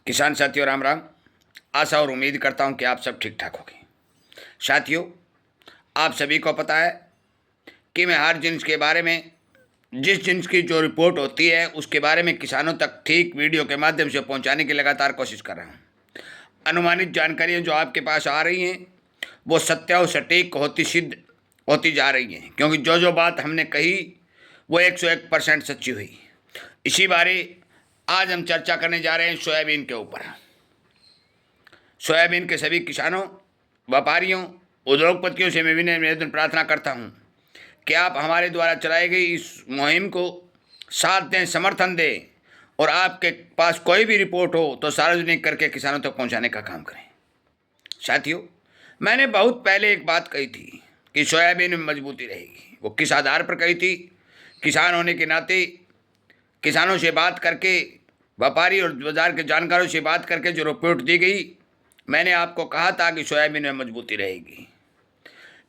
किसान साथियों राम राम। आशा और उम्मीद करता हूं कि आप सब ठीक ठाक होंगे। साथियों, आप सभी को पता है कि मैं हर जिन्स के बारे में, जिस जिन्स की जो रिपोर्ट होती है उसके बारे में किसानों तक ठीक वीडियो के माध्यम से पहुंचाने की लगातार कोशिश कर रहा हूं। अनुमानित जानकारियां जो आपके पास आ रही हैं वो सत्य और सटीक सिद्ध होती जा रही हैं, क्योंकि जो जो बात हमने कही वो 101% सच्ची हुई। इसी बारे आज हम चर्चा करने जा रहे हैं सोयाबीन के ऊपर। सोयाबीन के सभी किसानों, व्यापारियों, उद्योगपतियों से मैं विनय निवेदन प्रार्थना करता हूं कि आप हमारे द्वारा चलाई गई इस मुहिम को साथ दें, समर्थन दें और आपके पास कोई भी रिपोर्ट हो तो सार्वजनिक करके किसानों तक पहुंचाने का काम करें। साथियों, मैंने बहुत पहले एक बात कही थी कि सोयाबीन में मजबूती रहेगी। वो किस आधार पर कही थी? किसान होने के नाते किसानों से बात करके, व्यापारी और बाजार के जानकारों से बात करके जो रिपोर्ट दी गई, मैंने आपको कहा था कि सोयाबीन में मजबूती रहेगी।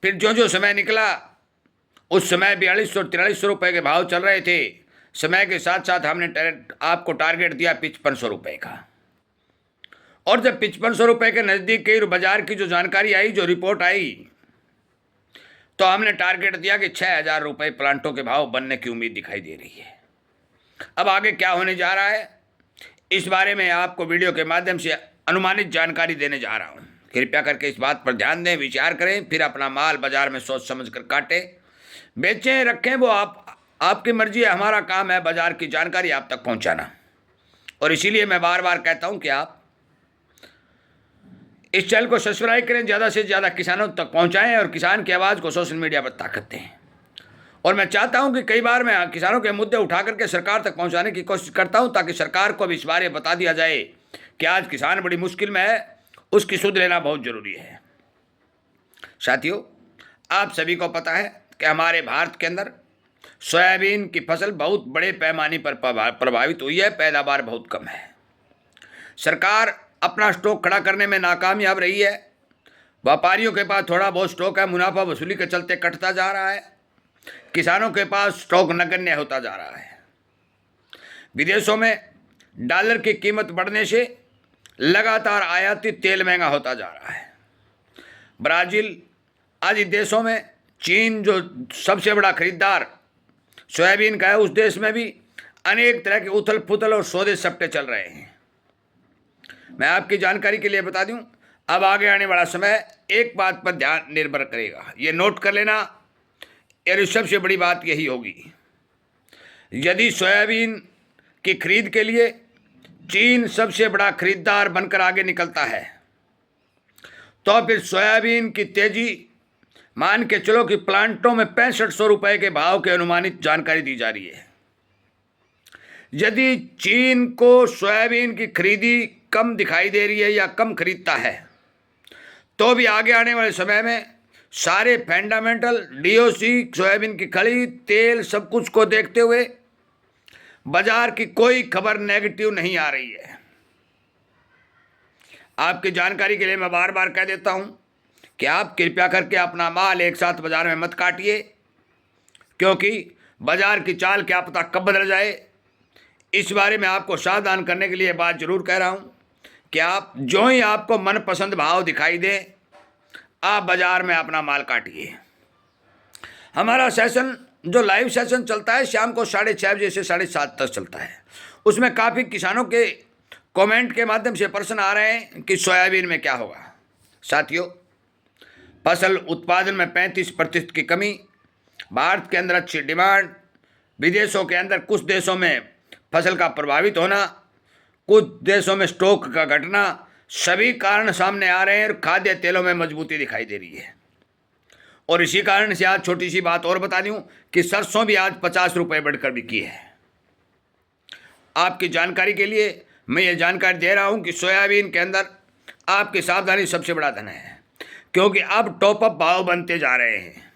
फिर जो जो समय निकला, उस समय 4200-4300 रुपये के भाव चल रहे थे। समय के साथ साथ हमने आपको टारगेट दिया 5500 रुपये का, और जब 5500 रुपये के नज़दीक गई, बाजार की जो जानकारी आई, जो रिपोर्ट आई, तो हमने टारगेट दिया कि 6000 रुपये प्लांटों के भाव बनने की उम्मीद दिखाई दे रही है। अब आगे क्या होने जा रहा है, इस बारे में आपको वीडियो के माध्यम से अनुमानित जानकारी देने जा रहा हूं। कृपया करके इस बात पर ध्यान दें, विचार करें, फिर अपना माल बाजार में सोच समझ कर काटें, बेचें, रखें, वो आपकी मर्जी है। हमारा काम है बाजार की जानकारी आप तक पहुंचाना। और इसीलिए मैं बार बार कहता हूं कि आप इस चैनल को सब्सक्राइब करें, ज़्यादा से ज़्यादा किसानों तक पहुँचाएँ और किसान की आवाज़ को सोशल मीडिया पर ताकत दें। और मैं चाहता हूं कि कई बार मैं किसानों के मुद्दे उठा करके सरकार तक पहुंचाने की कोशिश करता हूं, ताकि सरकार को भी इस बारे में बता दिया जाए कि आज किसान बड़ी मुश्किल में है, उसकी सुध लेना बहुत ज़रूरी है। साथियों, आप सभी को पता है कि हमारे भारत के अंदर सोयाबीन की फसल बहुत बड़े पैमाने पर प्रभावित हुई है। पैदावार बहुत कम है। सरकार अपना स्टॉक खड़ा करने में नाकामयाब रही है। व्यापारियों के पास थोड़ा बहुत स्टॉक है, मुनाफा वसूली के चलते कटता जा रहा है। किसानों के पास स्टॉक नगण्य होता जा रहा है। विदेशों में डॉलर की कीमत बढ़ने से लगातार आयातित तेल महंगा होता जा रहा है। ब्राज़ील आदि देशों में, चीन जो सबसे बड़ा खरीदार सोयाबीन का है, उस देश में भी अनेक तरह के उथल पुथल और सौदे सट्टे चल रहे हैं। मैं आपकी जानकारी के लिए बता दूं, अब आगे आने वाला समय एक बात पर ध्यान निर्भर करेगा, ये नोट कर लेना। यार सबसे बड़ी बात यही होगी, यदि सोयाबीन की खरीद के लिए चीन सबसे बड़ा खरीदार बनकर आगे निकलता है, तो फिर सोयाबीन की तेजी मान के चलो कि प्लांटों में 6500 रुपये के भाव के अनुमानित जानकारी दी जा रही है। यदि चीन को सोयाबीन की खरीदी कम दिखाई दे रही है या कम खरीदता है, तो भी आगे आने वाले समय में सारे फंडामेंटल, डीओसी, सोयाबीन की खरीद, तेल, सब कुछ को देखते हुए बाजार की कोई खबर नेगेटिव नहीं आ रही है। आपकी जानकारी के लिए मैं बार बार कह देता हूं कि आप कृपया करके अपना माल एक साथ बाजार में मत काटिए, क्योंकि बाजार की चाल क्या पता कब बदल जाए। इस बारे में आपको सावधान करने के लिए बात जरूर कह रहा हूं कि आप जो ही आपको मनपसंद भाव दिखाई दे, आप बाजार में अपना माल काटिए। हमारा सेशन जो लाइव सेशन चलता है शाम को 6:30 बजे से 7:30 तक चलता है। उसमें काफ़ी किसानों के कमेंट के माध्यम से प्रश्न आ रहे हैं कि सोयाबीन में क्या होगा। साथियों, फसल उत्पादन में 35% की कमी, भारत के अंदर अच्छी डिमांड, विदेशों के अंदर कुछ देशों में फसल का प्रभावित होना, कुछ देशों में स्टॉक का घटना, सभी कारण सामने आ रहे हैं और खाद्य तेलों में मजबूती दिखाई दे रही है। और इसी कारण से आज छोटी सी बात और बता दूं कि सरसों भी आज 50 रुपये बढ़कर बिकी है। आपकी जानकारी के लिए मैं ये जानकारी दे रहा हूं कि सोयाबीन के अंदर आपकी सावधानी सबसे बड़ा धन है, क्योंकि अब टॉपअप भाव बनते जा रहे हैं।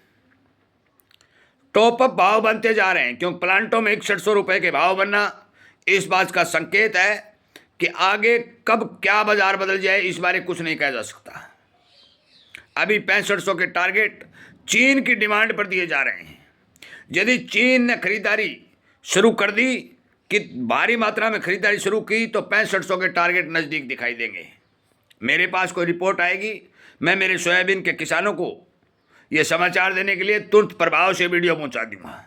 टॉपअप भाव बनते जा रहे हैं क्योंकि प्लांटों में 6100 रुपये के भाव बनना इस बात का संकेत है कि आगे कब क्या बाजार बदल जाए, इस बारे कुछ नहीं कहा जा सकता। अभी 6500 के टारगेट चीन की डिमांड पर दिए जा रहे हैं। यदि चीन ने खरीदारी शुरू कर दी कि भारी मात्रा में खरीदारी शुरू की तो 6500 के टारगेट नज़दीक दिखाई देंगे। मेरे पास कोई रिपोर्ट आएगी, मैं मेरे सोयाबीन के किसानों को ये समाचार देने के लिए तुरंत प्रभाव से वीडियो पहुंचा दूंगा।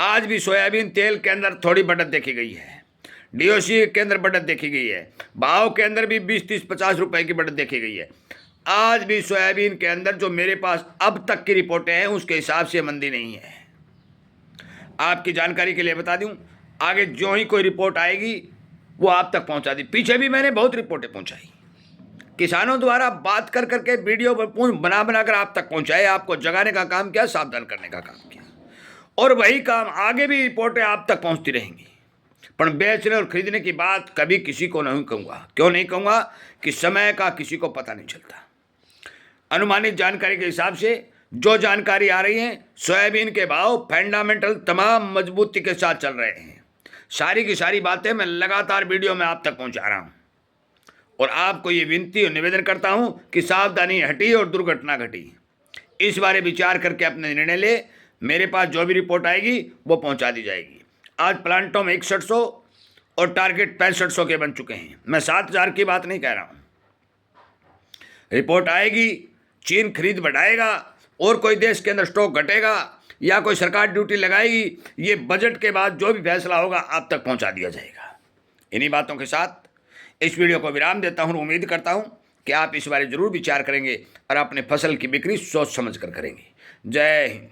आज भी सोयाबीन तेल के अंदर थोड़ी बढ़त देखी गई है, डीओसी के अंदर बढ़त देखी गई है, भाव के अंदर भी 20, 30, 50 रुपए की बढ़त देखी गई है। आज भी सोयाबीन के अंदर जो मेरे पास अब तक की रिपोर्टें हैं उसके हिसाब से मंदी नहीं है। आपकी जानकारी के लिए बता दूं, आगे जो ही कोई रिपोर्ट आएगी वो आप तक पहुंचा दी। पीछे भी मैंने बहुत रिपोर्टें पहुंचाई, किसानों द्वारा बात कर करके वीडियो बना बना कर आप तक पहुंचाए, आपको जगाने का काम किया, सावधान करने का काम किया, और वही काम आगे भी रिपोर्टें आप तक पहुंचती रहेंगी। पर बेचने और खरीदने की बात कभी किसी को नहीं कहूँगा। क्यों नहीं कहूँगा? कि समय का किसी को पता नहीं चलता। अनुमानित जानकारी के हिसाब से जो जानकारी आ रही है, सोयाबीन के भाव फंडामेंटल तमाम मजबूती के साथ चल रहे हैं। सारी की सारी बातें मैं लगातार वीडियो में आप तक पहुंचा रहा हूं, और आपको ये विनती और निवेदन करता हूं कि सावधानी हटी और दुर्घटना घटी। इस बारे विचार करके अपने निर्णय ले। मेरे पास जो भी रिपोर्ट आएगी वो पहुंचा दी जाएगी। आज प्लांटों में 6100 और टारगेट 6500 के बन चुके हैं। मैं 7000 की बात नहीं कह रहा हूं। रिपोर्ट आएगी, चीन खरीद बढ़ाएगा और कोई देश के अंदर स्टॉक घटेगा या कोई सरकार ड्यूटी लगाएगी, ये बजट के बाद जो भी फैसला होगा आप तक पहुंचा दिया जाएगा। इन्हीं बातों के साथ इस वीडियो को विराम देता हूं। उम्मीद करता हूं कि आप इस बारे जरूर विचार करेंगे और अपने फसल की बिक्री सोच समझ कर करेंगे। जय हिंद।